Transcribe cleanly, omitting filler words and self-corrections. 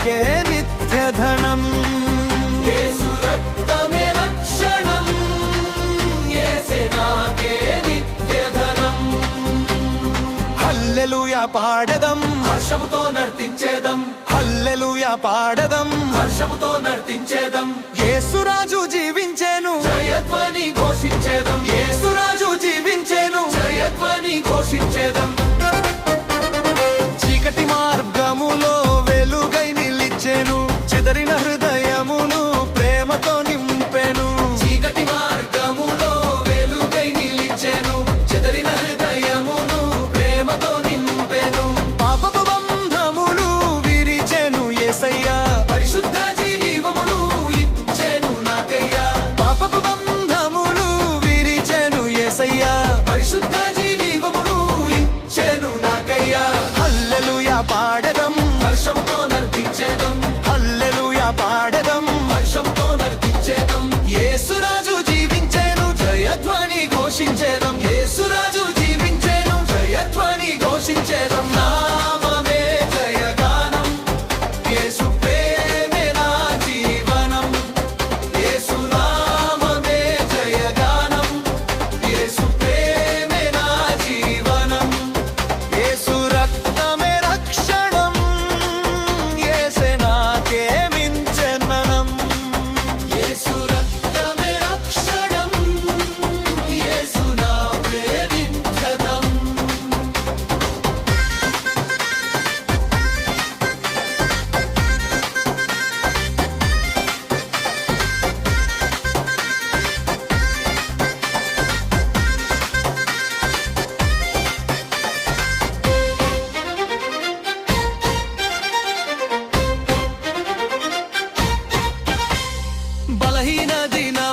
నాకే నిత్యధనం. యేసు రక్తమే రక్షణం, యేసే నాకే నిత్యధనం. హల్లెలూయా పాడదం, హర్షముతో నర్తించేదం. హల్లెలూయా పాడదం, హర్షముతో నర్తించేదం. యేసురాజు జీవించెను, జయధ్వని ఘోషించేదం. యేసురాజు జీవించెను, జయధ్వని ఘోషించేదం. చీకటి మార్గములో వెలుగై నిలిచెను, చెదరిన హృదయమును ప్రేమతో నింపెను. చీకటి మార్గములో వెలుగై నిలిచెను, చెదరిన హృదయమును ప్రేమతో నింపెను. పాపపు బంధములు విరిచెను యేసయ్యా, పరిశుద్ధ జీవమును ఇచ్చెను నాకయ్యా. పాపపు బంధములు విరిచెను యేసయ్యా, పరిశుద్ధ జీవమును ఇచ్చెను నాకయ్యా. హల్లెలూయా పాడదం, హర్షంతో నర్తించేదం. హల్లెలూయా పాడదం, హర్షంతో నర్తించేదం. యేసురాజు జీవించెను, జయధ్వని ఘోషించేదం. యేసురాజు జీవించెను, జయధ్వని ఘోషించేదం. నామమే జయగానం, యేసు ప్రేమే నా జీవనం. యేసు నామమే జయగానం, యేసు ప్రేమే నా జీవనం. యేసు రక్తమే రక్షణం, యేసే నాకే మించెననం. యేసు రక్తమే రక్షణం, యేసు నాకే నిత్యధనం. బలహీన దినా